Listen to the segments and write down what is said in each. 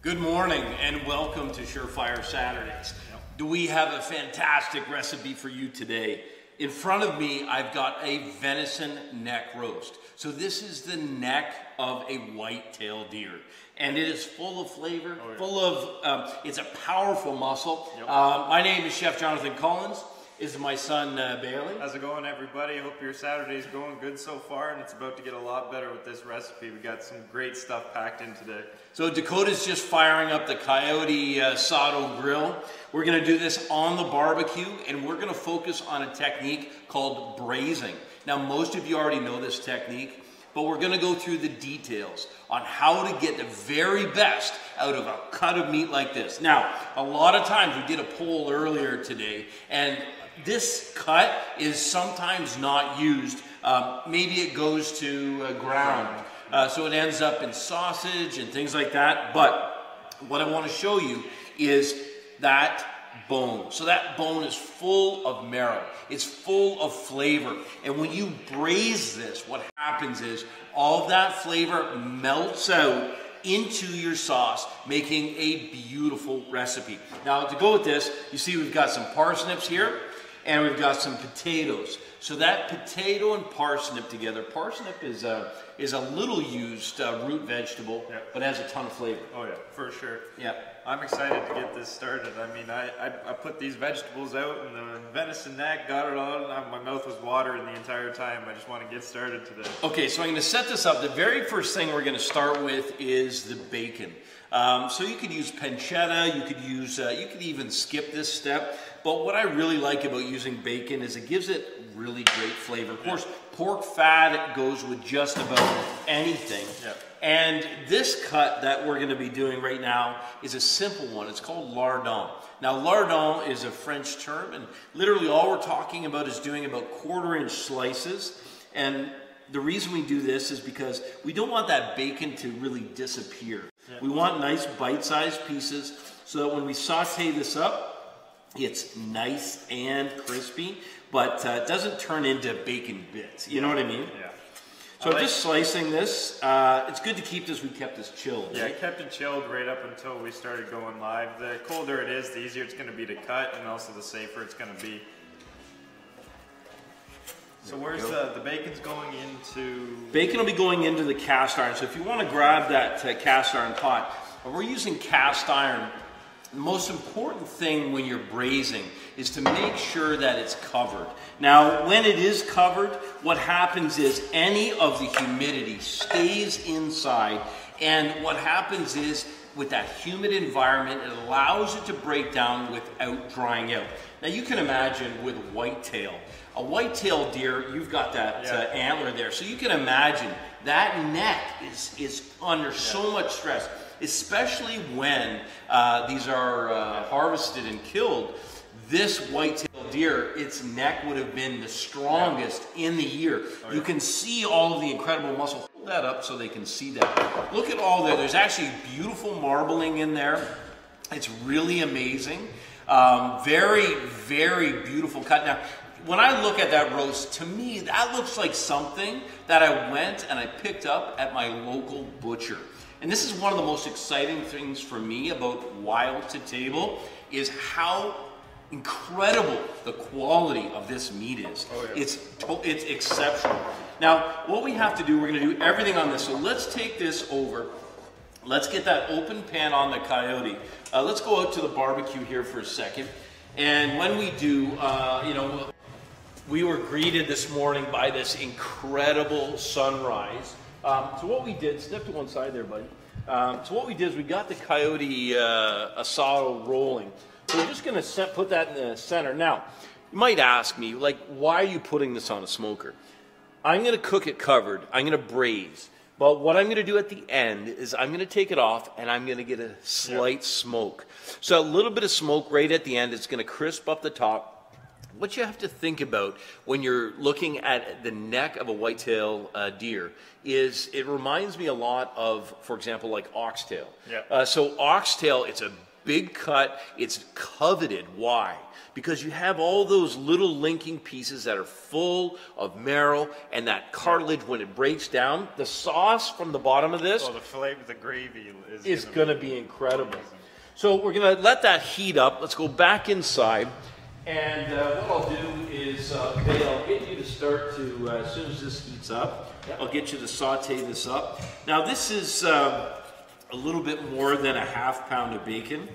Good morning and welcome to Surefire Saturdays. We have a fantastic recipe for you today. In front of me, I've got a venison neck roast. So this is the neck of a white-tailed deer. And it is full of flavor, it's a powerful muscle. My name is Chef Jonathan Collins. This is my son, Bailey. How's it going, everybody? Hope your Saturday's going good so far, and it's about to get a lot better with this recipe. We got some great stuff packed in today. So Dakota's just firing up the Coyote Sato grill. We're gonna do this on the barbecue, and we're gonna focus on a technique called braising. Now, most of you already know this technique, but we're gonna go through the details on how to get the very best out of a cut of meat like this. Now, a lot of times, we did a poll earlier today, and this cut is sometimes not used. Maybe it goes to ground. So it ends up in sausage and things like that. But what I want to show you is that bone. So that bone is full of marrow. It's full of flavor. And when you braise this, what happens is all of that flavor melts out into your sauce, making a beautiful recipe. Now, to go with this, you see we've got some parsnips here, and we've got some potatoes. So that potato and parsnip together, parsnip is a little used root vegetable, but has a ton of flavor. Oh yeah, for sure. Yeah. I'm excited to get this started. I mean, I put these vegetables out and the venison neck, got it all, and my mouth was watering the entire time. I just want to get started today. Okay, so I'm going to set this up. The very first thing we're going to start with is the bacon. So you could use pancetta, you could even skip this step. But what I really like about using bacon is it gives it really great flavor. Of course, pork fat goes with just about anything. And this cut that we're going to be doing right now is a simple one. It's called lardon. Now, lardon is a French term, and literally all we're talking about is doing about 1/4-inch slices. And the reason we do this is because we don't want that bacon to really disappear. We want nice bite-sized pieces so that when we saute this up, it's nice and crispy, but it doesn't turn into bacon bits. You know what I mean? Yeah. So I'm just slicing this. It's good to keep this. We kept this chilled. Yeah, I kept it chilled right up until we started going live. The colder it is, the easier it's going to be to cut, and also the safer it's going to be. So where's the bacon's going into? Bacon will be going into the cast iron. So if you want to grab that cast iron pot, we're using cast iron. The most important thing when you're braising is to make sure that it's covered. Now, when it is covered, what happens is any of the humidity stays inside, and what happens is with that humid environment, it allows it to break down without drying out. Now, you can imagine with whitetail, a white-tailed deer, you've got that antler there, so you can imagine that neck is under so much stress. Especially when these are harvested and killed. This white-tailed deer, its neck would have been the strongest in the year. You can see all of the incredible muscle. Hold that up so they can see that. Look at all that. There's actually beautiful marbling in there. It's really amazing. Very, very beautiful cut. Now, when I look at that roast, to me, that looks like something that I went and I picked up at my local butcher. And this is one of the most exciting things for me about Wild to Table is how incredible the quality of this meat is. It's exceptional. Now, what we have to do, we're going to do everything on this. So let's take this over. Let's get that open pan on the Coyote. Let's go out to the barbecue here for a second. And when we do, we were greeted this morning by this incredible sunrise. So what we did, step to one side there, buddy. So what we did is we got the Coyote asado rolling. So we're just going to put that in the center. Now, you might ask me, like, why are you putting this on a smoker? I'm going to cook it covered. I'm going to braise. But what I'm going to do at the end is I'm going to take it off and I'm going to get a slight smoke. So a little bit of smoke right at the end. It's going to crisp up the top. What you have to think about when you're looking at the neck of a whitetail deer is it reminds me a lot of, for example, like oxtail. So oxtail, it's a big cut. It's coveted. Why? Because you have all those little linking pieces that are full of marrow, and that cartilage, when it breaks down, the sauce from the bottom of this, the flavor, the gravy is going to be incredible. So we're going to let that heat up. Let's go back inside. And what I'll do is, Bae, I'll get you to start to, as soon as this heats up, I'll get you to saute this up. Now this is a little bit more than a ½ pound of bacon.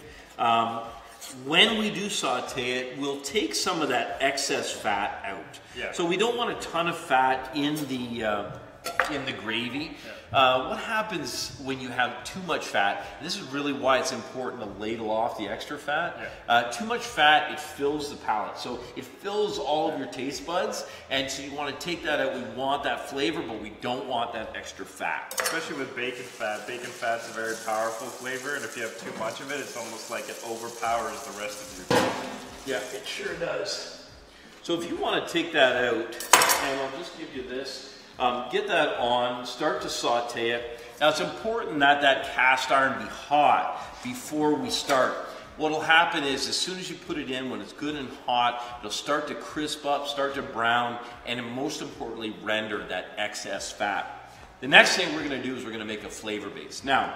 When we do saute it, we'll take some of that excess fat out. Yeah. So we don't want a ton of fat in the gravy. What happens when you have too much fat? This is really why it's important to ladle off the extra fat. Too much fat, it fills the palate. So it fills all of your taste buds, and so you want to take that out. We want that flavor, but we don't want that extra fat. Especially with bacon fat. Bacon fat's a very powerful flavor, and if you have too much of it, it's almost like it overpowers the rest of your dish. Yeah, it sure does. So if you want to take that out, and I'll just give you this. Get that on, start to saute it. Now it's important that that cast iron be hot before we start. What'll happen is as soon as you put it in, when it's good and hot, it'll start to crisp up, start to brown, and most importantly, render that excess fat. The next thing we're going to do is we're going to make a flavor base. Now,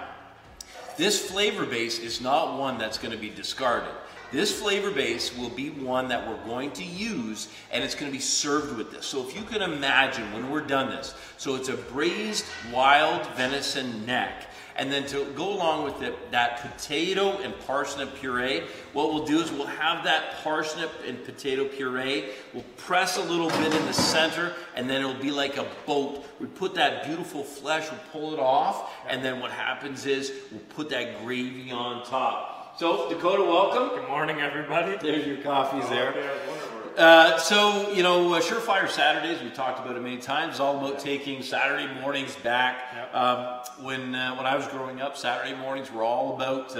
this flavor base is not one that's going to be discarded. This flavor base will be one that we're going to use, and it's going to be served with this. So if you can imagine when we're done this, so it's a braised wild venison neck, and then to go along with it, that potato and parsnip puree, what we'll do is we'll have that parsnip and potato puree, we'll press a little bit in the center, and then it'll be like a boat. We put that beautiful flesh, we'll pull it off, and then what happens is we'll put that gravy on top. So, Dakota, welcome. Good morning, everybody. There's your coffees there. So, you know, Surefire Saturdays, we've talked about it many times, is all about taking Saturday mornings back. When I was growing up, Saturday mornings were all about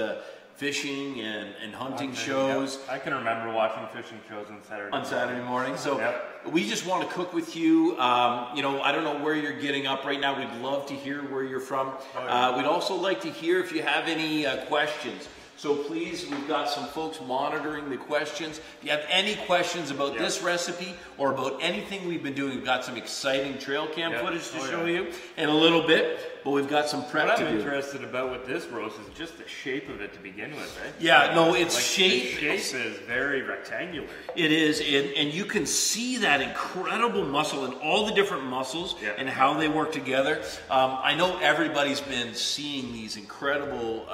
fishing and hunting shows. I can remember watching fishing shows on Saturday morning. So we just want to cook with you. You know, I don't know where you're getting up right now. We'd love to hear where you're from. We'd also like to hear if you have any questions. So please, we've got some folks monitoring the questions. If you have any questions about this recipe or about anything we've been doing, we've got some exciting trail cam footage to show you in a little bit, but we've got some prep to do. What I'm interested about with this roast is just the shape of it to begin with, right? Yeah, no, it's like shape. The shape is very rectangular. It is, and you can see that incredible muscle and all the different muscles and how they work together. I know everybody's been seeing these incredible,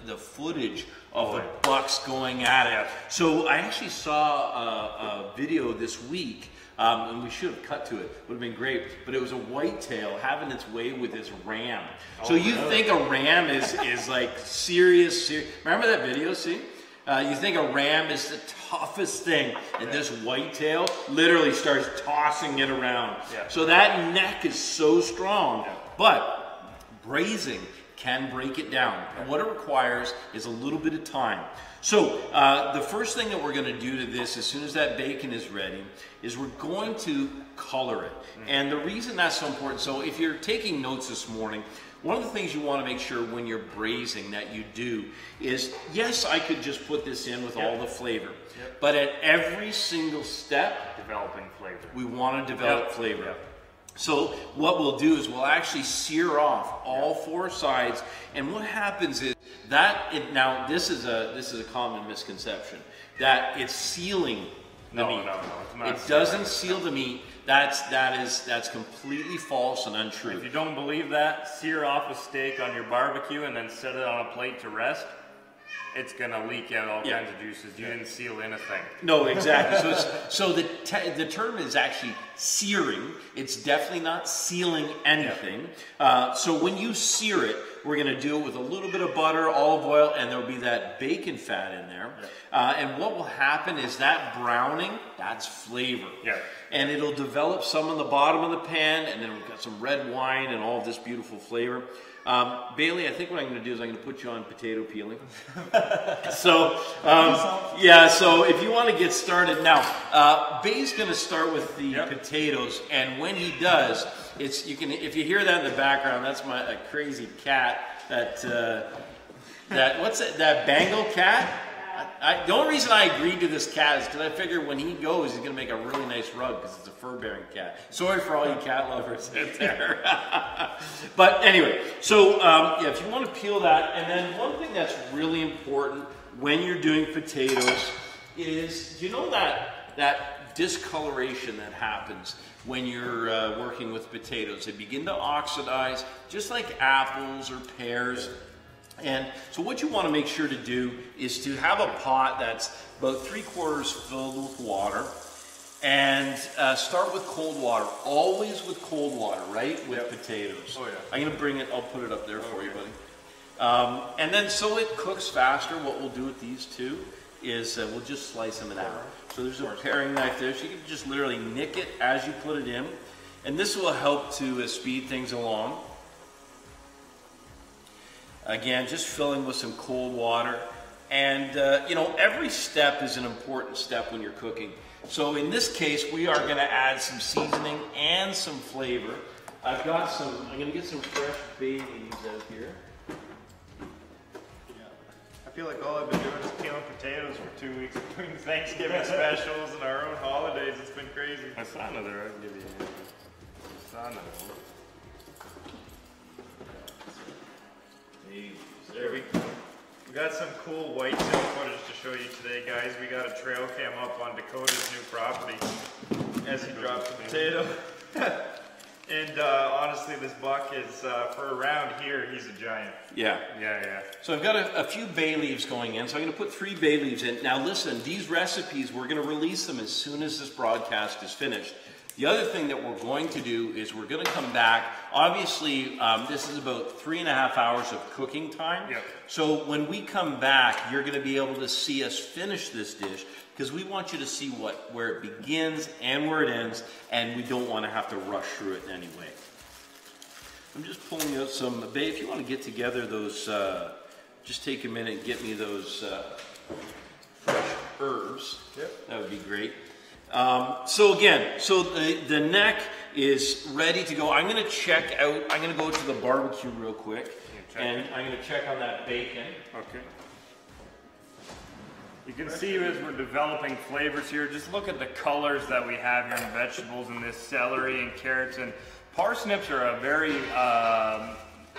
the footage of the bucks going at it. So I actually saw a video this week, and we should have cut to it, would have been great, but it was a whitetail having its way with this ram. So you think a ram is like serious, remember that video, see? You think a ram is the toughest thing, and this whitetail literally starts tossing it around. So that neck is so strong, but braising can break it down. And what it requires is a little bit of time. So the first thing that we're going to do to this, as soon as that bacon is ready, is we're going to color it. And the reason that's so important, so if you're taking notes this morning, one of the things you want to make sure when you're braising that you do is, yes, I could just put this in with all the flavor, but at every single step, developing flavor. We want to develop flavor. So what we'll do is we'll actually sear off all four sides, and what happens is that now this is a common misconception that it's sealing the meat. No, it's not. It doesn't seal the meat. That's completely false and untrue. If you don't believe that, sear off a steak on your barbecue and then set it on a plate to rest. It's gonna leak out all kinds of juices. You didn't seal anything. No, exactly. So the term is actually searing. It's definitely not sealing anything. So when you sear it, we're gonna do it with a little bit of butter, olive oil, and there'll be that bacon fat in there. And what will happen is that browning, that's flavor. And it'll develop some on the bottom of the pan, and then we've got some red wine and all of this beautiful flavor. Bailey, I think what I'm going to do is I'm going to put you on potato peeling. So if you want to get started now, Bae's going to start with the potatoes, and when he does, if you hear that in the background, that's a crazy cat that What's it, that Bengal cat? The only reason I agreed to this cat is because I figured when he goes, he's going to make a really nice rug because it's a fur-bearing cat. Sorry for all you cat lovers out there. But anyway, so yeah, if you want to peel that, and then one thing that's really important when you're doing potatoes is, you know that discoloration that happens when you're working with potatoes. They begin to oxidize, just like apples or pears. And so what you want to make sure to do is to have a pot that's about 3/4 filled with water, and start with cold water. Always with cold water, right? With potatoes. Oh yeah. I'm going to bring it, I'll put it up there for you, buddy. And then so it cooks faster, what we'll do with these two is we'll just slice them in half. So there's a paring knife there, so you can just literally nick it as you put it in. And this will help to speed things along. Again, just filling with some cold water. And you know, every step is an important step when you're cooking. So in this case, we are going to add some seasoning and some flavor. I'm going to get some fresh bay leaves out here. I feel like all I've been doing is peeling potatoes for 2 weeks between Thanksgiving specials and our own holidays. It's been crazy. I saw another, I'll give you I saw another one. There we got some cool white cell footage to show you today, guys. We got a trail cam up on Dakota's new property as he drops a potato. And honestly, this buck is, for around here, he's a giant. Yeah. Yeah. So I've got a few bay leaves going in. So I'm going to put 3 bay leaves in. Now listen, these recipes, we're going to release them as soon as this broadcast is finished. The other thing that we're going to do is we're going to come back. Obviously, this is about 3.5 hours of cooking time. Yep. So when we come back, you're going to be able to see us finish this dish because we want you to see where it begins and where it ends, and we don't want to have to rush through it in any way. I'm just pulling out some bay. If you want to get together those, just take a minute and get me those fresh herbs. Yep. That would be great. So again, the neck is ready to go. I'm going to check out, I'm going to go to the barbecue real quick, and I'm going to check on that bacon. Okay. You can see as we're developing flavors here, just look at the colors that we have here in vegetables and this celery and carrots, and parsnips are a very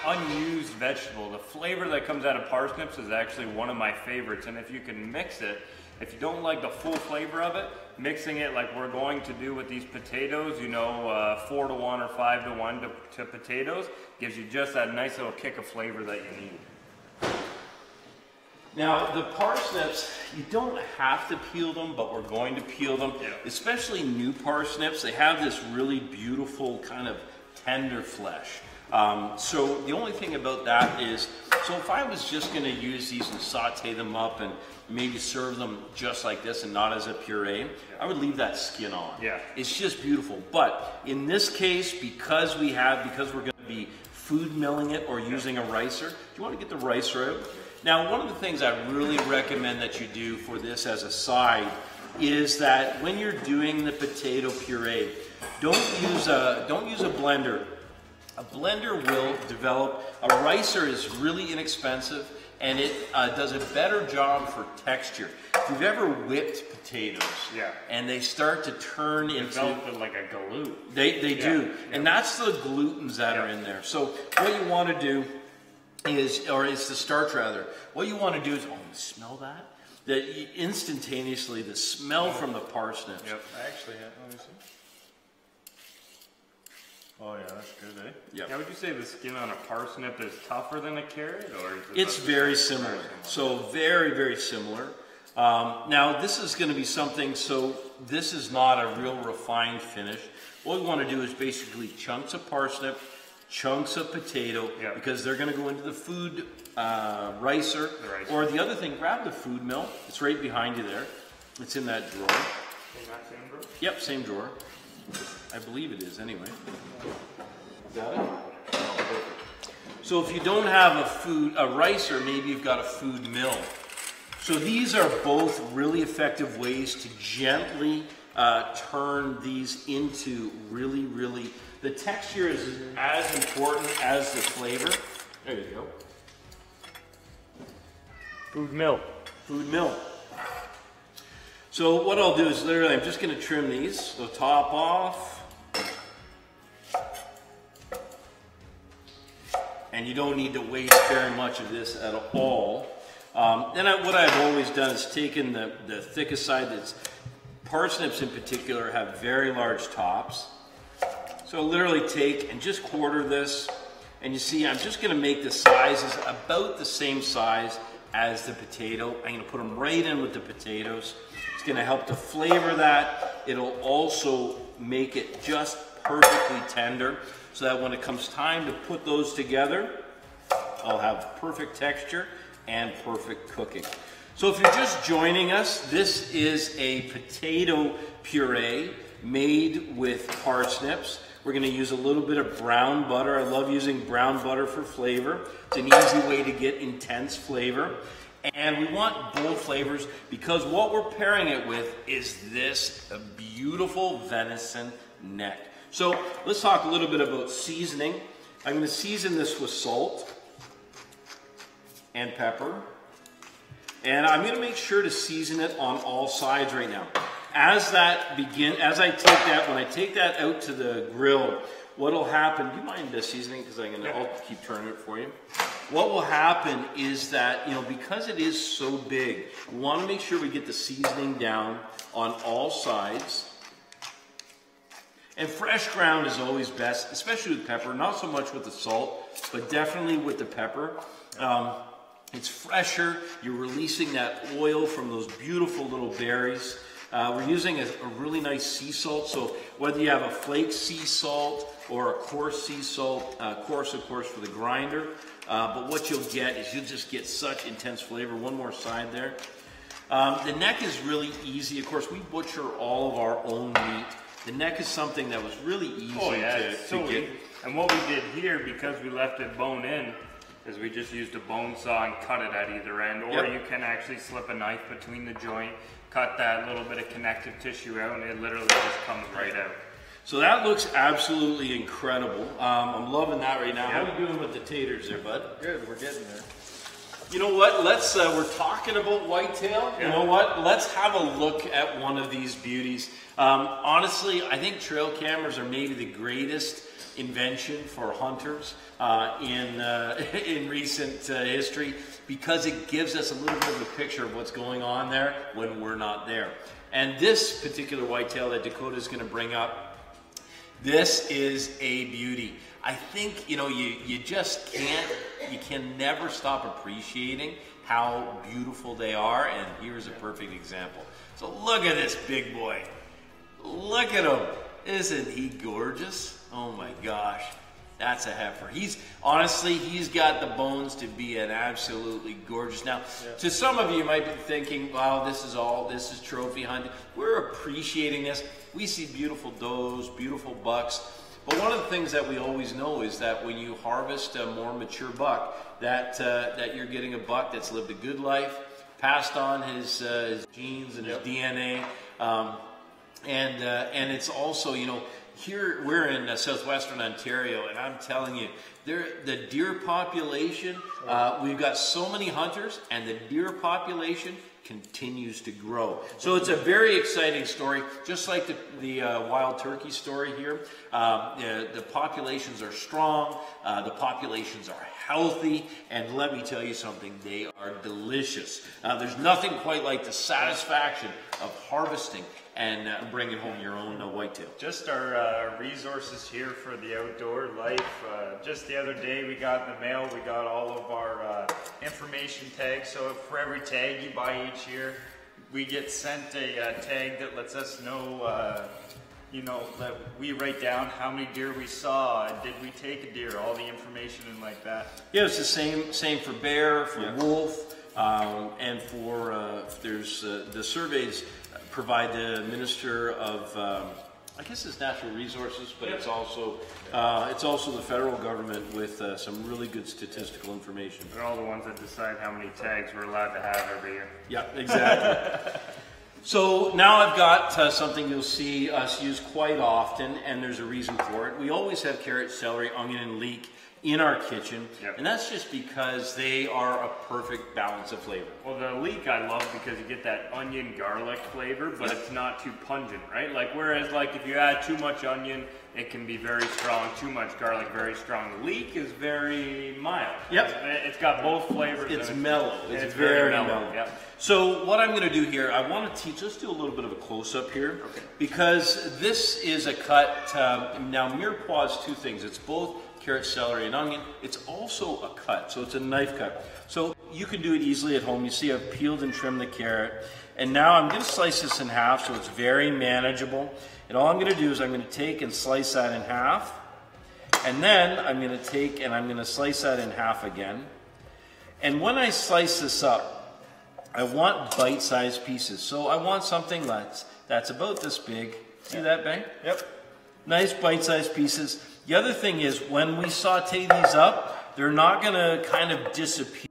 unused vegetable. The flavor that comes out of parsnips is actually one of my favorites, and if you can mix it, if you don't like the full flavor of it, mixing it like we're going to do with these potatoes, you know, 4 to 1 or 5 to 1 to potatoes, gives you just that nice little kick of flavor that you need. Now, the parsnips, you don't have to peel them, but we're going to peel them. Yeah. Especially new parsnips, they have this really beautiful kind of tender flesh. So the only thing about that is, so if I was just going to use these and saute them up and maybe serve them just like this and not as a puree, I would leave that skin on. Yeah. It's just beautiful. But in this case, because we're going to be food milling it or using a ricer, do you want to get the ricer out? Now, one of the things I really recommend that you do for this as a side is that when you're doing the potato puree, don't use a blender. A blender will develop, a ricer is really inexpensive and it does a better job for texture. If you've ever whipped potatoes and they start to turn into... Develop like a glue. They do. Yeah. And that's the glutens that are in there. So what you want to do is, or it's the starch rather, what you want to do is, oh, smell that? Instantaneously, the smell from the parsnips. Yep. I actually have, let me see. Oh yeah, that's good, eh? Yep. Now, would you say the skin on a parsnip is tougher than a carrot, or is it it's very similar. So very, very similar. Now this is going to be something. So this is not a real refined finish. What we want to do is basically chunks of parsnip, chunks of potato, because they're going to go into the food ricer. Or the other thing, grab the food mill. It's right behind you there. It's in that drawer. In that same drawer? Yep, same drawer. I believe it is anyway. Got it? So if you don't have a ricer, maybe you've got a food mill. So these are both really effective ways to gently turn these into really, the texture is as important as the flavor. There you go. Food mill. Food mill. So what I'll do is literally, I'm just going to trim these, the top off. And you don't need to waste very much of this at all. What I've always done is taken the thickest side. That's parsnips in particular have very large tops. So I'll literally take and just quarter this. And you see, I'm just going to make the sizes about the same size as the potato. I'm going to put them right in with the potatoes. It's going to help to flavor that. It'll also make it just perfectly tender so that when it comes time to put those together, I'll have perfect texture and perfect cooking. So if you're just joining us, this is a potato puree made with parsnips. We're going to use a little bit of brown butter. I love using brown butter for flavor. It's an easy way to get intense flavor. And we want bold flavors because what we're pairing it with is this beautiful venison neck. So let's talk a little bit about seasoning. I'm going to season this with salt and pepper. And I'm going to make sure to season it on all sides right now. When I take that out to the grill, what'll happen, do you mind seasoning? Because I'll keep turning it for you. What will happen is that, because it is so big, we want to make sure we get the seasoning down on all sides. And fresh ground is always best, especially with pepper, not so much with the salt, but definitely with the pepper. It's fresher, you're releasing that oil from those beautiful little berries. We're using a really nice sea salt, so whether you have a flake sea salt or a coarse sea salt, coarse of course for the grinder, but what you'll get is you'll just get such intense flavor. One more side there. The neck is really easy. Of course, we butcher all of our own meat. The neck is something that was really easy to get. And what we did here, because we left it bone in, is we just used a bone saw and cut it at either end, or you can actually slip a knife between the joint, cut that little bit of connective tissue out, and it literally just comes right out. So that looks absolutely incredible. I'm loving that right now. How are you doing with the taters there, bud? Good, we're getting there. You know what, we're talking about whitetail. You know what, let's have a look at one of these beauties. Honestly, I think trail cameras are maybe the greatest invention for hunters in recent history, because it gives us a little bit of a picture of what's going on there when we're not there. And this particular whitetail that Dakota is going to bring up, this is a beauty. I think, you just you can never stop appreciating how beautiful they are, and here's a perfect example. So look at this big boy. Look at him. Isn't he gorgeous? Oh my gosh. That's a heifer. He's got the bones to be an absolutely gorgeous. Now, to some of you might be thinking, wow, this is trophy hunting. We're appreciating this. We see beautiful does, beautiful bucks. But one of the things that we always know is that when you harvest a more mature buck, that you're getting a buck that's lived a good life, passed on his genes and his DNA, and it's also, here we're in southwestern Ontario, and I'm telling you, the deer population, we've got so many hunters, and the deer population continues to grow. So it's a very exciting story, just like the wild turkey story here. The populations are strong, the populations are healthy, and let me tell you something, they are delicious. There's nothing quite like the satisfaction of harvesting and bringing home your own whitetail. Just our resources here for the outdoor life. Just the other day we got in the mail, we got all of our information tags. So for every tag you buy each year, we get sent a tag that lets us know, that we write down how many deer we saw, did we take a deer, all the information and like that. Yeah, it's the same for bear, for wolf, and for there's the surveys provide the Minister of, I guess it's Natural Resources, but it's also the federal government with some really good statistical information. They're all the ones that decide how many tags we're allowed to have every year. Yeah, exactly. So now I've got something you'll see us use quite often, and there's a reason for it. We always have carrot, celery, onion, and leek in our kitchen, Yep. and that's just because they are a perfect balance of flavor. Well, the leek I love because you get that onion garlic flavor, but it's not too pungent, right? Like whereas like if you add too much onion, it can be very strong. Too much garlic, very strong. The leek is very mild. Yep. It's got both flavors. It's and mellow. and It's very mellow. Yep. So what I'm going to do here, I want to teach, let's do a little bit of a close-up here, because this is a cut. Now mirepoix is two things. It's both carrot, celery, and onion. It's also a cut, so it's a knife cut. So you can do it easily at home. You see I've peeled and trimmed the carrot, and now I'm going to slice this in half so it's very manageable. And all I'm going to do is I'm going to take and slice that in half, and then I'm going to take and I'm going to slice that in half again. And when I slice this up, I want bite-sized pieces. So I want something that's about this big. See that, Ben? Yep. Nice bite-sized pieces. The other thing is when we saute these up, they're not going to kind of disappear.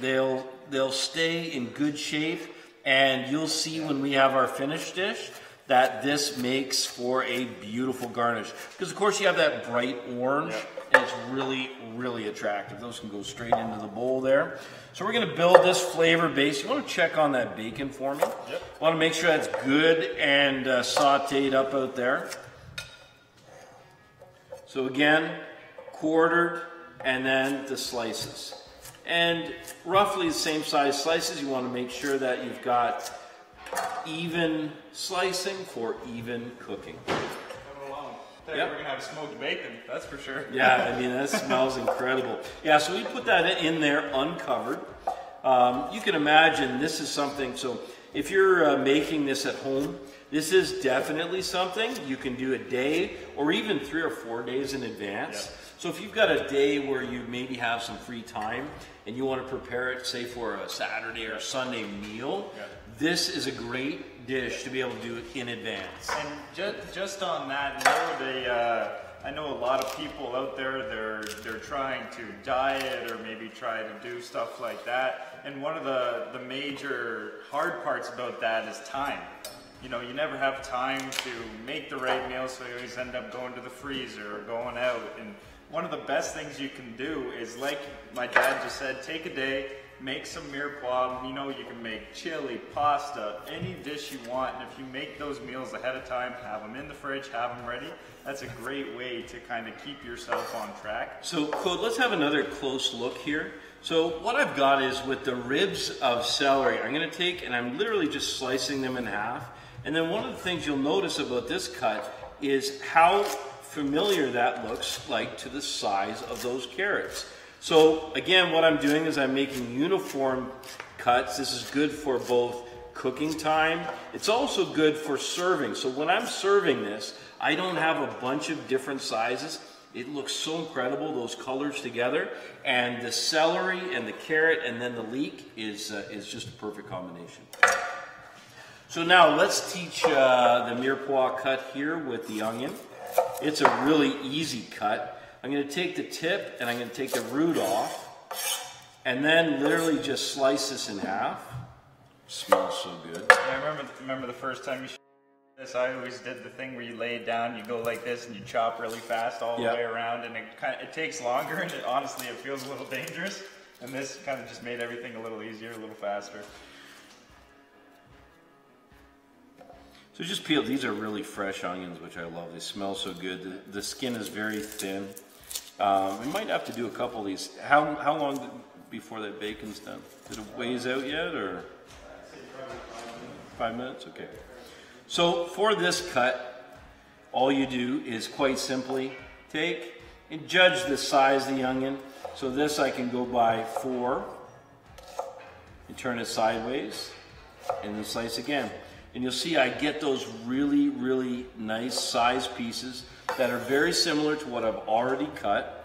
They'll stay in good shape, and you'll see when we have our finished dish that this makes for a beautiful garnish. Because of course you have that bright orange, and it's really, really attractive. Those can go straight into the bowl there. So we're gonna build this flavor base. You wanna check on that bacon for me. Yep. Wanna make sure that's good and sauteed up out there. So again, quartered, and then the slices. And roughly the same size slices. You wanna make sure that you've got even slicing for even cooking. We're gonna have smoked bacon, that's for sure. Yeah, I mean, that smells incredible. Yeah, so we put that in there uncovered. You can imagine this is something, so if you're making this at home, this is definitely something you can do a day or even 3 or 4 days in advance. Yeah. So if you've got a day where you maybe have some free time and you want to prepare it, say for a Saturday or Sunday meal, this is a great dish to be able to do it in advance. And just on that note, I know a lot of people out there, they're trying to diet or maybe try to do stuff like that. And one of the major hard parts about that is time. You know, you never have time to make the right meal, so you always end up going to the freezer or going out. And one of the best things you can do is, like my dad just said, take a day, make some mirepoix. You know, you can make chili, pasta, any dish you want. And if you make those meals ahead of time, have them in the fridge, have them ready, that's a great way to kind of keep yourself on track. So, Claude, let's have another close look here. So what I've got is with the ribs of celery, I'm going to take and I'm literally just slicing them in half. And then one of the things you'll notice about this cut is how familiar that looks like to the size of those carrots. So again, what I'm doing is I'm making uniform cuts. This is good for both cooking time. It's also good for serving. So when I'm serving this, I don't have a bunch of different sizes. It looks so incredible, those colors together. And the celery and the carrot and then the leek is just a perfect combination. So now let's teach the mirepoix cut here with the onion. It's a really easy cut. I'm going to take the tip and I'm going to take the root off and then literally just slice this in half. Smells so good. Yeah, I remember the first time you this, I always did the thing where you lay it down, you go like this and you chop really fast all the way around, and it takes longer, and honestly it feels a little dangerous. And this kind of just made everything a little easier, a little faster. So just peel, these are really fresh onions, which I love. They smell so good. The skin is very thin. We might have to do a couple of these. How long before that bacon's done? Did it ways out yet, or? 5 minutes? Okay. So for this cut, all you do is quite simply take and judge the size of the onion. So this I can go by 4 and turn it sideways and then slice again. And you'll see I get those really, really nice size pieces that are very similar to what I've already cut.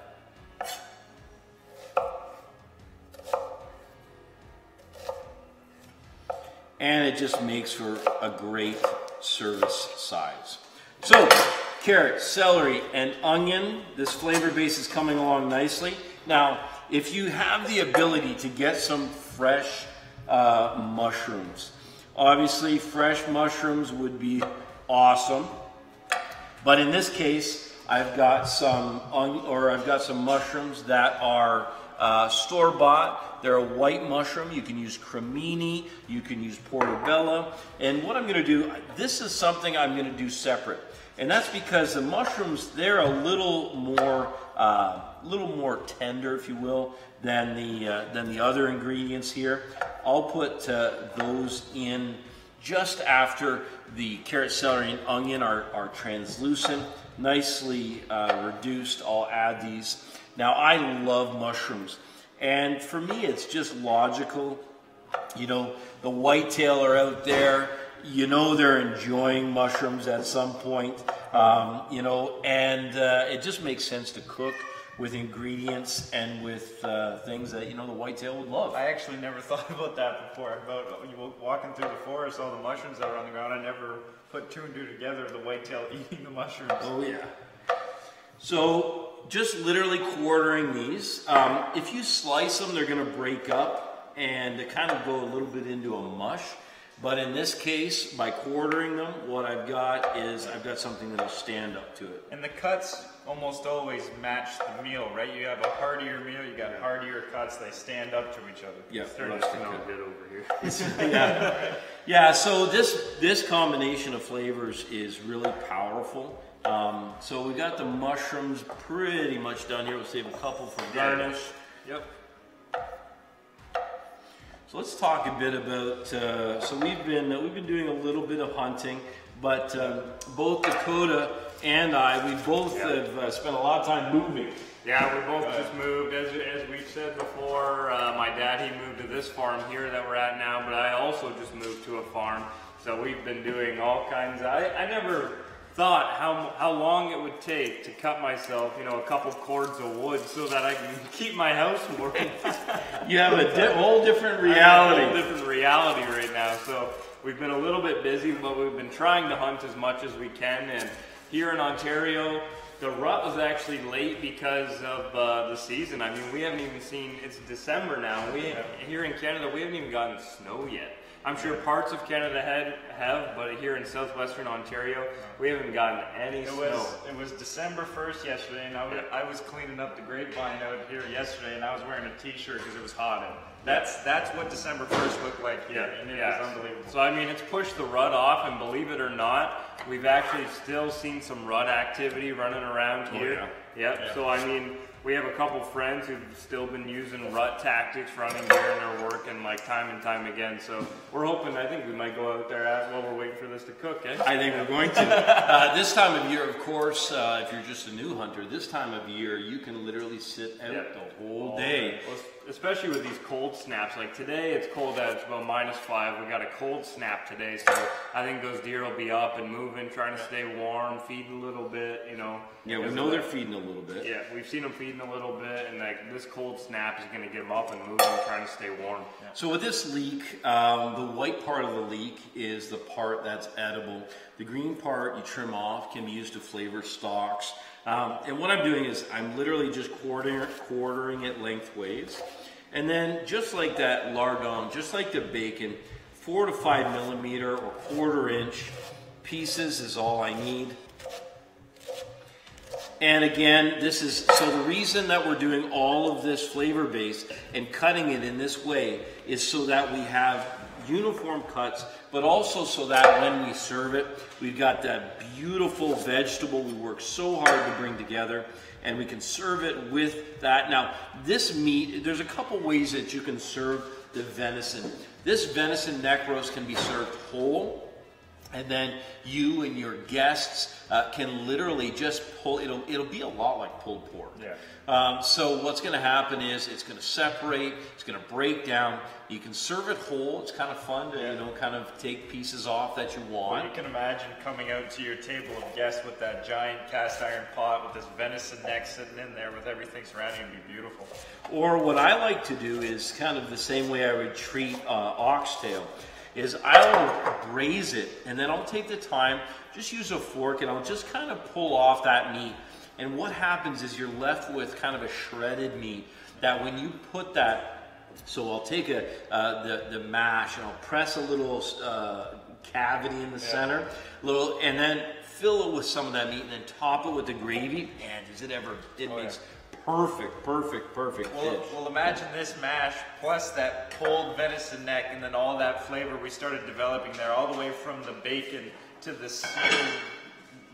And it just makes for a great service size. So, carrot, celery, and onion. This flavor base is coming along nicely. Now, if you have the ability to get some fresh mushrooms, obviously fresh mushrooms would be awesome. But in this case, I've got some mushrooms that are store-bought. They're a white mushroom. You can use cremini, you can use portobello. And what I'm going to do, this is something I'm going to do separate. And that's because the mushrooms, they're a little more tender, if you will, than the other ingredients here. I'll put those in just after the carrot, celery, and onion are translucent, nicely reduced. I'll add these. Now, I love mushrooms, and for me, it's just logical. You know, the whitetail are out there. You know they're enjoying mushrooms at some point, you know, and it just makes sense to cook with ingredients and with things that, you know, the whitetail would love. I actually never thought about that before, about you walking through the forest, all the mushrooms that were on the ground. I never put 2 and 2 together, the whitetail eating the mushrooms. Oh, yeah. So just literally quartering these. If you slice them, they're going to break up and they kind of go a little bit into a mush. But in this case, by quartering them, what I've got is I've got something that'll stand up to it. And the cuts almost always match the meal, right? You have a heartier meal, you got heartier cuts, they stand up to each other. Yeah, Starting to smell good over here. yeah. Yeah, so this combination of flavors is really powerful. So we got the mushrooms pretty much done here. We'll save a couple for garnish. Yep. So let's talk a bit about. So we've been doing a little bit of hunting, but both Dakota and I, we both have spent a lot of time moving. Yeah, we both just moved. As we've said before, my dad, he moved to this farm here that we're at now, but I also just moved to a farm. So we've been doing all kinds of, I never thought how long it would take to cut myself, you know, a couple cords of wood so that I can keep my house warm. You have a whole different reality. A whole different reality right now. So we've been a little bit busy, but we've been trying to hunt as much as we can. And here in Ontario, the rut was actually late because of the season. I mean, we haven't even seen, it's December now. Here in Canada, we haven't even gotten snow yet. I'm sure parts of Canada have, but here in southwestern Ontario, we haven't gotten any snow. It was December 1st yesterday, and I was cleaning up the grapevine out here yesterday, and I was wearing a t-shirt because it was hot out. That's what December 1st looked like here, and it was unbelievable. So I mean, it's pushed the rut off, and believe it or not, we've actually still seen some rut activity running around here. Oh, yeah. So I mean, we have a couple friends who've still been using rut tactics running here, and they're working like time and time again. So we're hoping, I think we might go out there while we're waiting for this to cook, eh? I think we're going to. This time of year, of course, if you're just a new hunter, this time of year, you can literally sit out the whole day. Well, especially with these cold snaps. Like today, it's cold out, it's about -5. We got a cold snap today, so I think those deer will be up and moving, trying to stay warm, feeding a little bit, you know. Yeah, we know they're feeding a little bit. Yeah, we've seen them feeding a little bit, and like this cold snap is going to get them up and moving, trying to stay warm. Yeah. So with this leek, the white part of the leek is the part that's edible. The green part you trim off, can be used to flavor stocks. And what I'm doing is I'm literally just quartering it lengthways. And then just like that lardon, just like the bacon, 4 to 5 millimeter or 1/4 inch pieces is all I need. And again, so the reason that we're doing all of this flavor base and cutting it in this way is so that we have uniform cuts, but also so that when we serve it, we've got that beautiful vegetable we work so hard to bring together, and we can serve it with that. Now, this meat, there's a couple ways that you can serve the venison. This venison neck roast can be served whole, and then you and your guests can literally just pull, it'll be a lot like pulled pork. Yeah. So what's going to happen is it's going to separate, it's going to break down. You can serve it whole. It's kind of fun to, you know, kind of take pieces off that you want. Well, you can imagine coming out to your table of guests with that giant cast iron pot with this venison neck sitting in there with everything surrounding it. It'd be beautiful. Or what I like to do is kind of the same way I would treat oxtail. Is I'll braise it, and then I'll take the time, just use a fork, and I'll just kind of pull off that meat. And what happens is you're left with kind of a shredded meat that when you put that, so I'll take the mash and I'll press a little cavity in the center, and then fill it with some of that meat, and then top it with the gravy. Man, does it ever, it makes perfect fish. Well, imagine this mash plus that pulled venison neck and then all that flavor we started developing there, all the way from the bacon to the seared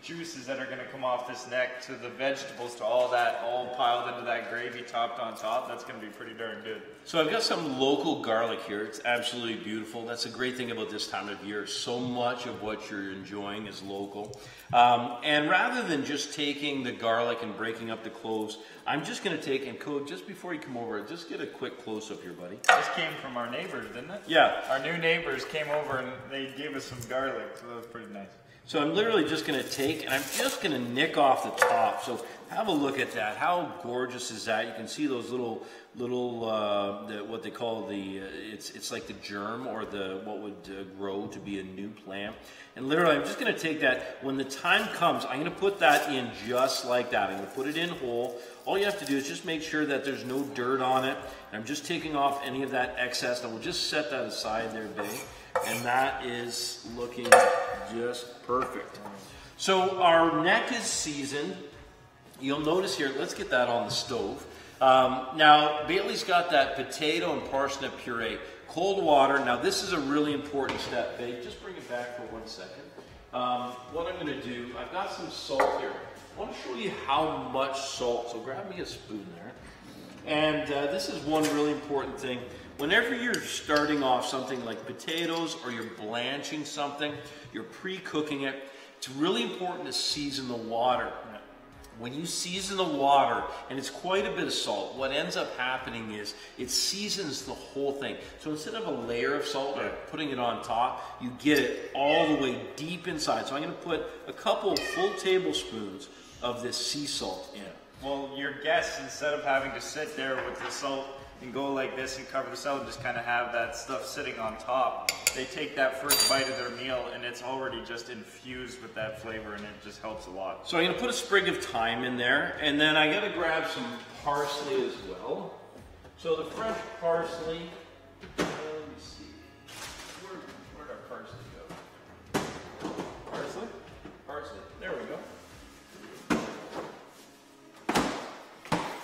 juices that are going to come off this neck to the vegetables to all that, all piled into that gravy topped on top. That's going to be pretty darn good. So I've got some local garlic here. It's absolutely beautiful. That's a great thing about this time of year. So much of what you're enjoying is local. And rather than just taking the garlic and breaking up the cloves, I'm just going to take, and Code, just before you come over, just get a quick close-up here, buddy. This came from our neighbors, didn't it? Yeah. Our new neighbors came over and they gave us some garlic, so that was pretty nice. So I'm literally just going to take, and I'm just going to nick off the top. So have a look at that. How gorgeous is that? You can see those little what they call the, it's like the germ or the what would grow to be a new plant. And literally, I'm just going to take that. When the time comes, I'm going to put that in just like that. I'm going to put it in whole. All you have to do is just make sure that there's no dirt on it. And I'm just taking off any of that excess. And we'll just set that aside there, Dave. And that is looking just perfect. So our neck is seasoned. You'll notice here, let's get that on the stove. Now, Bailey's got that potato and parsnip puree. Cold water. Now, this is a really important step, Babe. Just bring it back for 1 second. What I'm going to do, I've got some salt here. I want to show you how much salt. So grab me a spoon there. And this is one really important thing. Whenever you're starting off something like potatoes or you're blanching something, you're pre-cooking it, it's really important to season the water. When you season the water, and it's quite a bit of salt, what ends up happening is it seasons the whole thing. So instead of a layer of salt or putting it on top, you get it all the way deep inside. So I'm going to put a couple full tablespoons of this sea salt in. Well, your guests, instead of having to sit there with the salt and go like this and cover the salad, just kind of have that stuff sitting on top, they take that first bite of their meal and it's already just infused with that flavor, and it just helps a lot. So I'm going to put a sprig of thyme in there, and then I got to grab some parsley as well. So the fresh parsley, let me see, where'd our parsley go? Parsley? Parsley, there we go.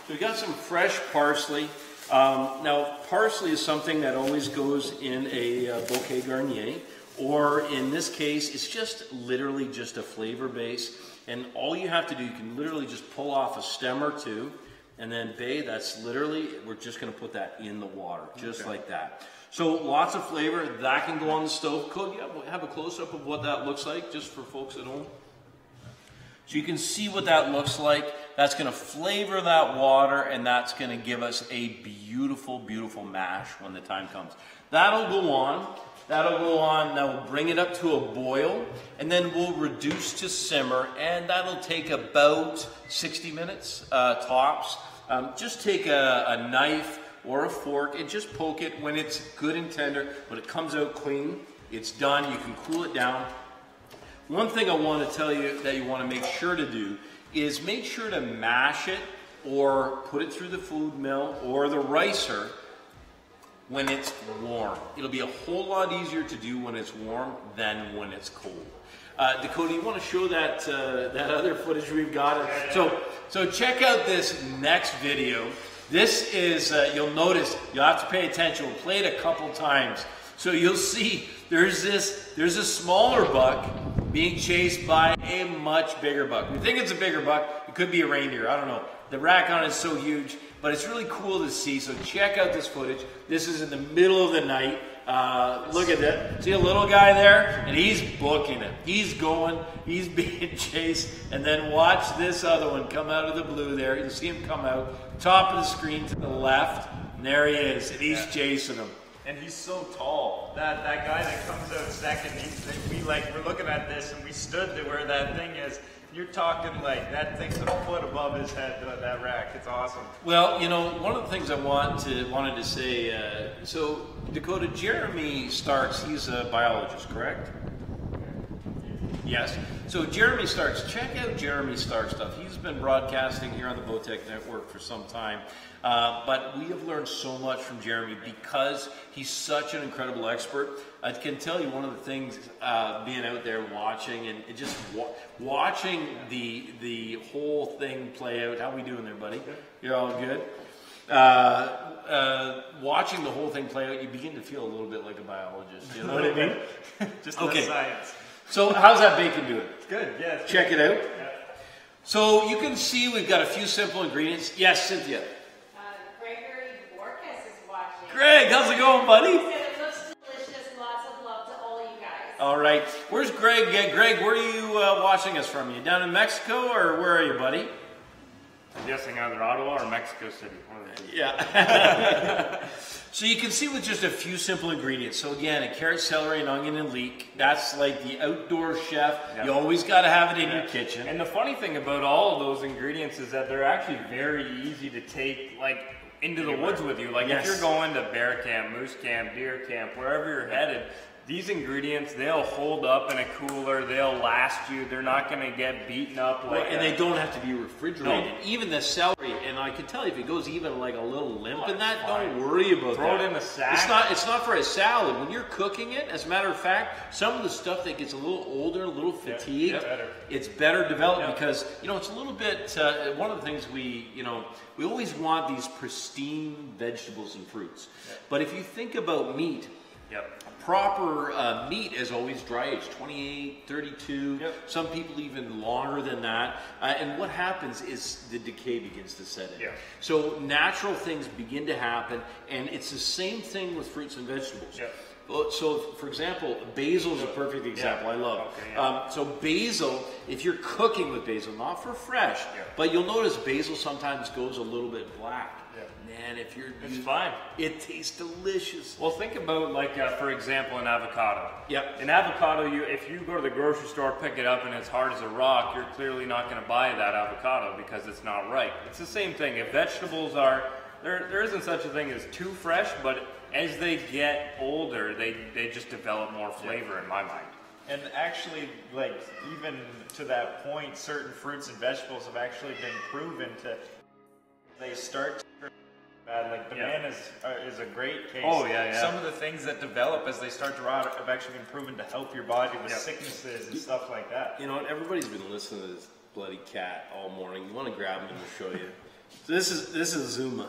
So we got some fresh parsley. Now, parsley is something that always goes in a bouquet garnier, or in this case, it's just literally just a flavor base. And all you have to do, you can literally just pull off a stem or two, and then, Bae, that's literally, we're just going to put that in the water, just like that. So lots of flavor. That can go on the stove. Could you have a close-up of what that looks like, just for folks at home? So you can see what that looks like. That's going to flavor that water, and that's going to give us a beautiful, beautiful mash when the time comes. That'll go on. That'll go on. Now we'll bring it up to a boil, and then we'll reduce to simmer, and that'll take about 60 minutes tops. Just take a knife or a fork and just poke it when it's good and tender. When it comes out clean, it's done. You can cool it down. One thing I want to tell you that you want to make sure to do is make sure to mash it or put it through the food mill or the ricer when it's warm. It'll be a whole lot easier to do when it's warm than when it's cold. Dakota, you want to show that that other footage we've got? So check out this next video. This is, you'll notice, you'll have to pay attention. We'll play it a couple times. So you'll see there's a smaller buck being chased by a much bigger buck. We think it's a bigger buck. It could be a reindeer. I don't know. The rack on it is so huge, but it's really cool to see. So check out this footage. This is in the middle of the night. Look at that. See a little guy there? And he's booking it. He's going. He's being chased. And then watch this other one come out of the blue there. You'll see him come out. Top of the screen to the left. And there he is. And he's chasing him. And he's so tall. That guy that comes out second, we're looking at this and we stood to where that thing is. You're talking like that thing's a foot above his head, that rack. It's awesome. Well, you know, one of the things I wanted to say, so Dakota, Jeremy Starks, he's a biologist, correct? Yes. So Jeremy Starks, check out Jeremy Starks stuff. He's been broadcasting here on the Bowtech Network for some time. But we have learned so much from Jeremy because he's such an incredible expert. I can tell you one of the things, being out there watching and just watching the whole thing play out. How we doing there, buddy? You're all good? Watching the whole thing play out, you begin to feel a little bit like a biologist. You know what I mean? Just Okay. the science. So how's that bacon doing? It's good, yeah. It's Check good. it out. Yeah. So you can see we've got a few simple ingredients. Yes, Cynthia. Gregory Borges is watching. Greg, how's it going, buddy? He said it looks delicious. Lots of love to all you guys. All right. Where's Greg? Greg, where are you watching us from? You down in Mexico or where are you, buddy? I'm guessing either Ottawa or Mexico City. One of the two. Yeah. So you can see with just a few simple ingredients. So again, a carrot, celery, and onion and leek. That's like the outdoor chef. Yep. You always got to have it in your kitchen. And the funny thing about all of those ingredients is that they're actually very easy to take like into the woods with you. Like Yes. if you're going to bear camp, moose camp, deer camp, wherever you're headed, these ingredients, they'll hold up in a cooler, they'll last you, they're not going to get beaten up like And they don't have to be refrigerated. No. Even the celery, and I can tell you if it goes even like a little limp in that, fine. don't worry about Throw that. it in the sack. It's not for a salad. When you're cooking it, as a matter of fact, some of the stuff that gets a little older, a little fatigued, it's better developed because it's a little bit. One of the things we always want these pristine vegetables and fruits, but if you think about meat. Yep. Proper meat is always dry aged, 28, 32, Yep. some people even longer than that. And what happens is the decay begins to set in. Yeah. So natural things begin to happen, and it's the same thing with fruits and vegetables. Yep. Well, so, for example, basil is a perfect example. I love. Okay, yeah. So basil, if you're cooking with basil, not for fresh, but you'll notice basil sometimes goes a little bit black. Man, if you're It's fine. it tastes delicious. Well, think about like, for example, an avocado. Yep. An avocado, if you go to the grocery store, pick it up, and it's hard as a rock, you're clearly not going to buy that avocado because it's not ripe. It's the same thing. If vegetables are, there isn't such a thing as too fresh, but as they get older, they just develop more flavor in my mind. And actually, like, even to that point, certain fruits and vegetables have actually been proven to, they start to turn bad. Like bananas is a great case. Oh, yeah. Some of the things that develop as they start to rot have actually been proven to help your body with sicknesses and stuff like that. You know what? Everybody's been listening to this bloody cat all morning. You want to grab him and we'll show you. So this is Zuma.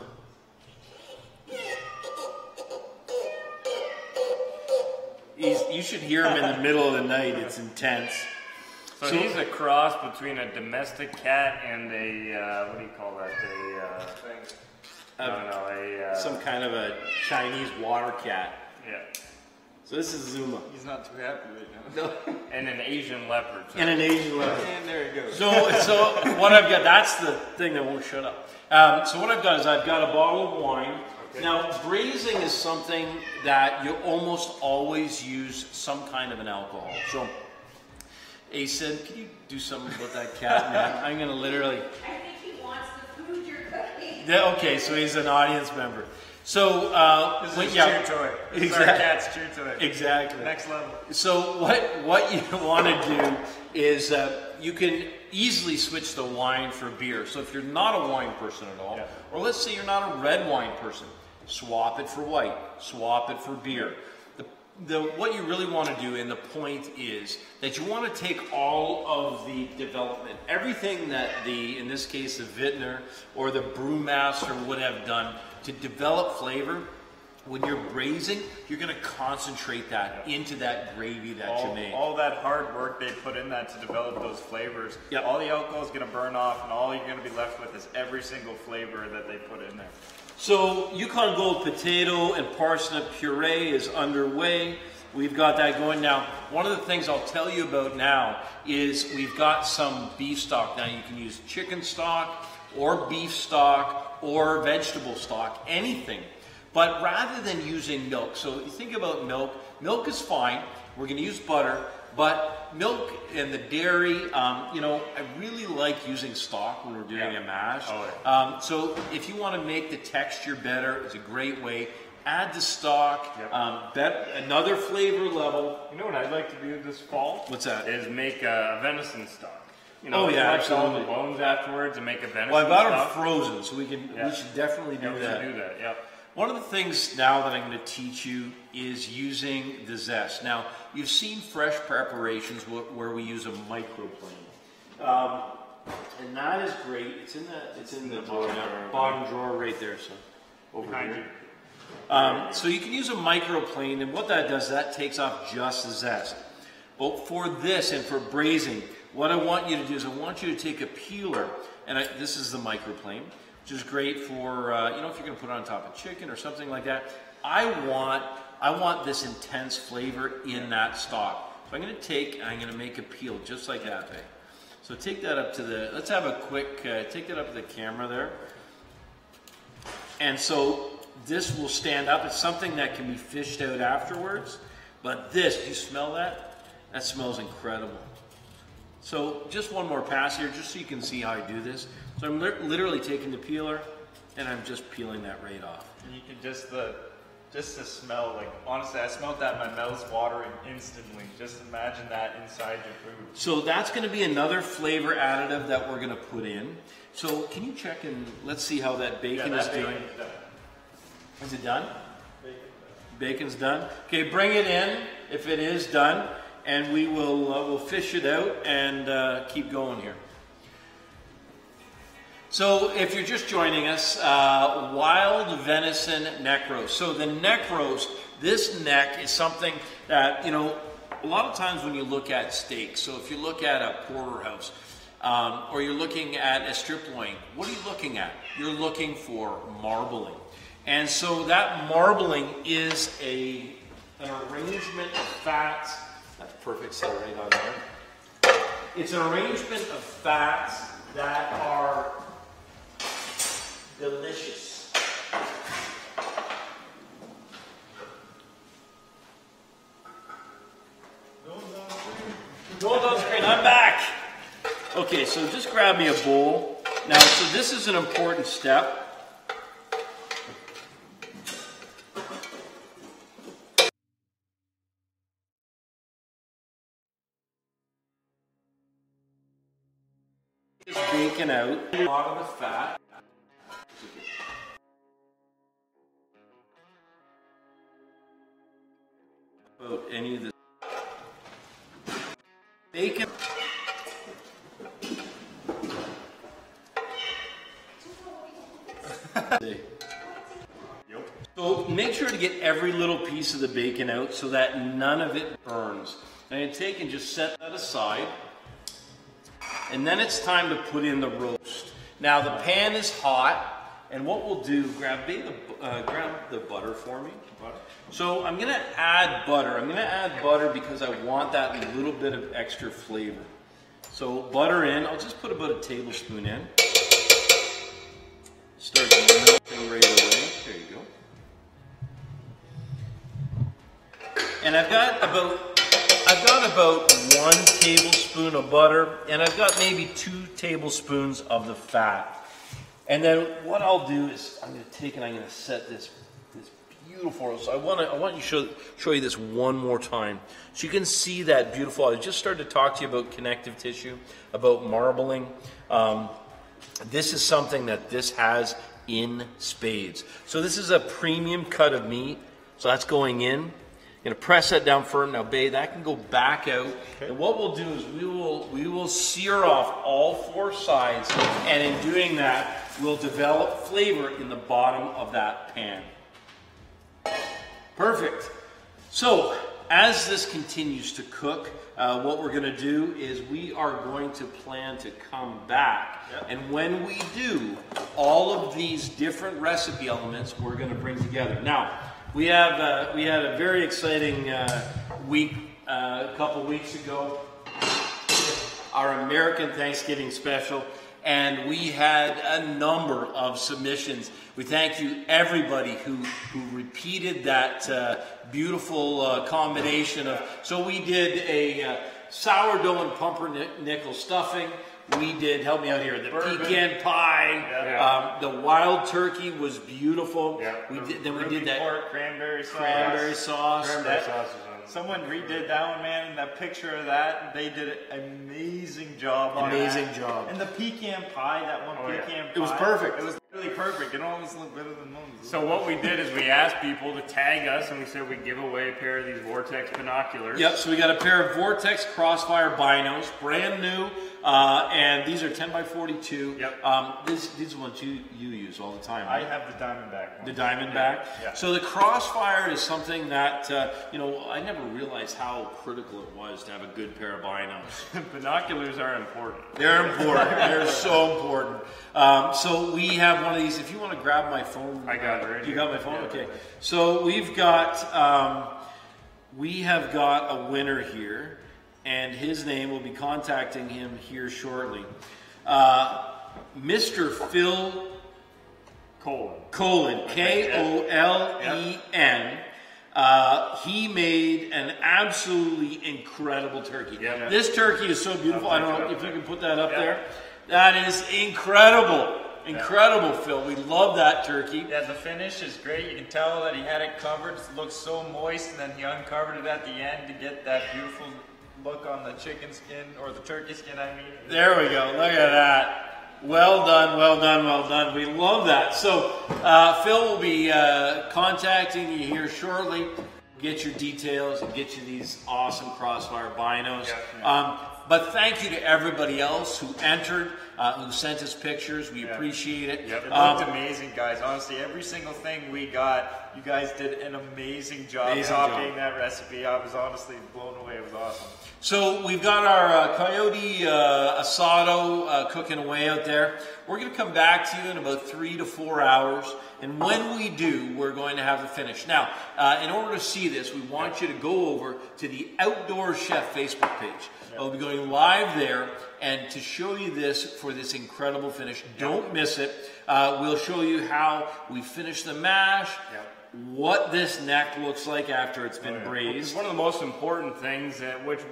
You should hear him in the middle of the night. It's intense. So he's a cross between a domestic cat and a, what do you call that? Some kind of a Chinese water cat. Yeah. So this is Zuma. He's not too happy right now. No. And an Asian leopard. And an Asian leopard. And there you go. So what I've got, that's the thing that won't shut up. So what I've got is I've got a bottle of wine. Okay. Now, braising is something that you almost always use some kind of an alcohol. So, Asen, can you do something about that cat, man? I'm going to literally... I think he wants the food you're cooking. Yeah, okay, so he's an audience member. So, This is cheer toy. This is our cat's cheer toy. Exactly. Next level. So what you want to do is you can easily switch the wine for beer. So if you're not a wine person at all, or let's say you're not a red wine person, swap it for white, swap it for beer. What you really want to do, and the point is that you want to take all of the development, everything that in this case, the vintner or the brewmaster would have done to develop flavor. When you're braising, you're going to concentrate that into that gravy that you made. All that hard work they put in that to develop those flavors, all the alcohol is going to burn off, and all you're going to be left with is every single flavor that they put in there. So Yukon Gold potato and parsnip puree is underway. We've got that going now. One of the things I'll tell you about now is we've got some beef stock. Now you can use chicken stock or beef stock or vegetable stock, anything. But rather than using milk, so you think about milk, milk is fine. We're going to use butter, but milk and the dairy, I really like using stock when we're doing a mash. So if you want to make the texture better, it's a great way. add the stock, another flavor level. You know what I'd like to do this fall? What's that? Is make a venison stock. You know, Oh, yeah, collect all the absolutely. bones afterwards and make a venison Well, I've got stock. them frozen, so we should definitely do We that. should do that, yep. One of the things now that I'm going to teach you is using the zest. Now, you've seen fresh preparations where we use a microplane. And that is great. It's in the drawer now. Bottom drawer right there, so over Behind here. you. So you can use a microplane, and what that does, that takes off just the zest. But for this and for braising, what I want you to do is I want you to take a peeler, and this is the microplane, which is great for you know, if you're going to put it on top of chicken or something like that. I want this intense flavor in that stock. So I'm going to take and I'm going to make a peel just like that, babe. So take that up to the. Let's have a quick take that up to the camera there. And so this will stand up. It's something that can be fished out afterwards. But this, you smell that? That smells incredible. So just one more pass here, just so you can see how I do this. So I'm literally taking the peeler, and I'm just peeling that right off. And you can just the smell, like honestly, I smelled that, my mouth's watering instantly. Just imagine that inside your food. So that's going to be another flavor additive that we're going to put in. So can you check and let's see how that bacon is doing. Is it done? Bacon's done. Okay, bring it in if it is done, and we will we'll fish it out and keep going here. So if you're just joining us, wild venison neck roast. So the neck roast, this neck is something that, you know, a lot of times when you look at steaks, so if you look at a porterhouse, or you're looking at a strip loin, what are you looking at? You're looking for marbling. And so that marbling is an arrangement of fats. That's perfect, set it right on there. It's an arrangement of fats that are delicious. Going down the screen, I'm back. Okay, so just grab me a bowl. Now, so this is an important step. Just bacon out a lot of the fat. About any of the bacon. So make sure to get every little piece of the bacon out so that none of it burns. And you take and just set that aside. And then it's time to put in the roast. Now the pan is hot, and what we'll do, grab the butter for me. So I'm gonna add butter. I'm gonna add butter because I want that little bit of extra flavor. So butter in, I'll just put about a tablespoon in. Start melting right away, there you go. And I've got about 1 tablespoon of butter, and I've got maybe 2 tablespoons of the fat. And then what I'll do is I'm going to take and I'm going to set this beautiful roast. So I want you to show you this one more time, so you can see that beautiful. I just started to talk to you about connective tissue, about marbling. This is something that this has in spades. So this is a premium cut of meat. So that's going in. I'm going to press that down firm. Now, babe, that can go back out. Okay. And what we'll do is we will sear off all 4 sides, and in doing that, we'll develop flavor in the bottom of that pan. Perfect. So, as this continues to cook, what we're going to do is we are going to plan to come back. Yep. And when we do, all of these different recipe elements we're going to bring together. Now, we had a very exciting week a couple weeks ago, our American Thanksgiving special, and we had a number of submissions. We thank you everybody who repeated that beautiful combination of. So we did a sourdough and pumpernickel stuffing. we did, help me out here, the Bourbon. pecan pie, Yeah. the wild turkey was beautiful. Yeah. We did Ruby that pork, cranberry sauce. cranberry sauce. Cranberry sauce is on. Someone redid that one, man, and that picture of that, they did an amazing job on Amazing that. job. And the pecan pie, that one Oh, yeah. pecan pie. It was perfect. It was really perfect. It almost looked better than most. So what we did is we asked people to tag us, and we said we'd give away a pair of these Vortex binoculars. Yep, so we got a pair of Vortex Crossfire binos, brand new, and these are 10 by 42. Yep. These are the ones you use all the time. I Right? have the Diamondback one. The Diamondback. Yeah. So the Crossfire is something that, I never realized how critical it was to have a good pair of binos. Binoculars are important. They're important. They're so important. So we have one of these. If you want to grab my phone. I got it right You here. got my phone? Yeah, Okay. right there. So we have got a winner here, and his name, we'll be contacting him here shortly. Mr. Phil Colin, Kolen. He made an absolutely incredible turkey. Yeah. This turkey is so beautiful. I don't know if you can put that up there. That is incredible. Incredible, Phil. We love that turkey. Yeah, the finish is great. You can tell that he had it covered. It looks so moist, and then he uncovered it at the end to get that beautiful look on the chicken skin, or the turkey skin, I mean. There we go. Look at that. Well done, well done, well done. We love that. So Phil will be contacting you here shortly. Get your details and get you these awesome Crossfire binos. But thank you to everybody else who entered, who sent us pictures. We appreciate it. Yep. It looked amazing, guys. Honestly, every single thing we got, you guys did an amazing job copying that recipe. I was honestly blown away. It was awesome. So we've got our Coyote asado cooking away out there. We're going to come back to you in about 3 to 4 hours. And when we do, we're going to have the finish. Now, in order to see this, we want you to go over to the Outdoor Chef Facebook page. We'll be going live there, and to show you this for this incredible finish. Don't miss it. We'll show you how we finish the mash, what this neck looks like after it's been It's braised. one of the most important things,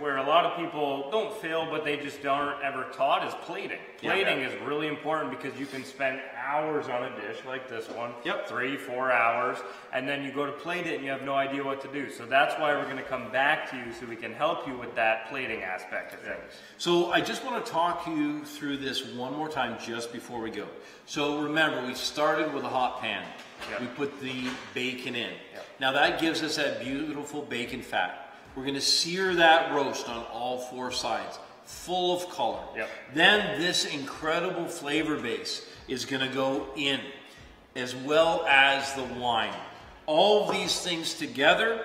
where a lot of people don't fail, but they just aren't ever taught, is plating. Plating is really important because you can spend hours on a dish like this one, 3-4 hours, and then you go to plate it and you have no idea what to do. So that's why we're going to come back to you so we can help you with that plating aspect of things. So I just want to talk you through this one more time just before we go. So remember, we started with a hot pan. We put the bacon in. Now that gives us that beautiful bacon fat. We're going to sear that roast on all 4 sides, full of color. Then this incredible flavor base is going to go in, as well as the wine. All of these things together,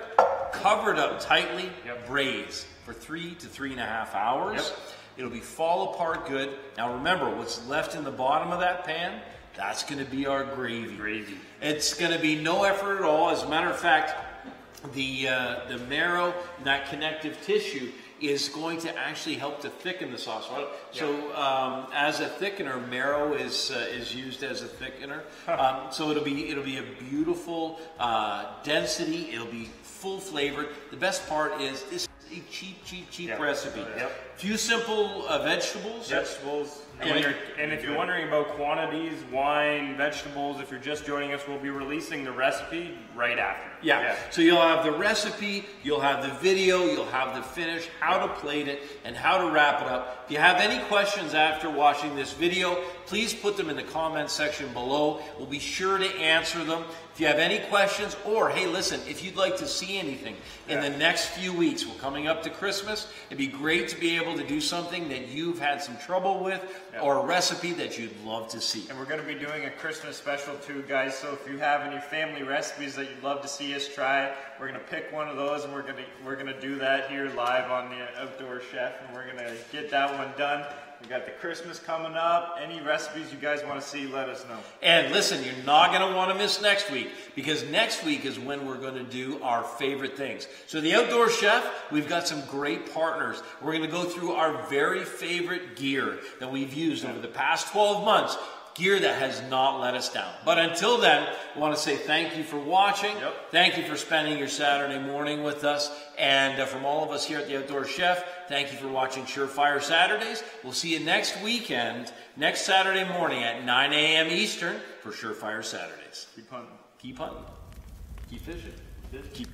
covered up tightly, braised for 3 to 3.5 hours. It'll be fall apart good. Now remember, what's left in the bottom of that pan, that's going to be our gravy. It's going to be no effort at all. As a matter of fact, the marrow, that connective tissue, is going to actually help to thicken the sauce. So as a thickener, marrow is used as a thickener. So it'll be a beautiful density. It'll be full flavored. The best part is this is a cheap recipe. Few simple vegetables. And if you're wondering about quantities, wine, vegetables, if you're just joining us, we'll be releasing the recipe right after. So you'll have the recipe, you'll have the video, you'll have the finish, how to plate it, and how to wrap it up. If you have any questions after watching this video, please put them in the comment section below. We'll be sure to answer them. If you have any questions, or hey, listen, if you'd like to see anything in the next few weeks, we're coming up to Christmas, it'd be great to be able to do something that you've had some trouble with, or a recipe that you'd love to see. And we're going to be doing a Christmas special too, guys. So if you have any family recipes that you'd love to see us try, we're going to pick one of those, and we're going to do that here live on the Outdoor Chef, and we're going to get that one done. We got the Christmas coming up. Any recipes you guys want to see, let us know. And listen, you're not going to want to miss next week, because next week is when we're going to do our favorite things. So the Outdoor Chef, we've got some great partners. We're going to go through our very favorite gear that we've used over the past 12 months. gear that has not let us down. But until then, I want to say thank you for watching. Yep. Thank you for spending your Saturday morning with us. And from all of us here at The Outdoor Chef, thank you for watching Surefire Saturdays. We'll see you next weekend, next Saturday morning at 9 a.m. Eastern for Surefire Saturdays. Keep hunting. Keep hunting. Keep fishing. Keep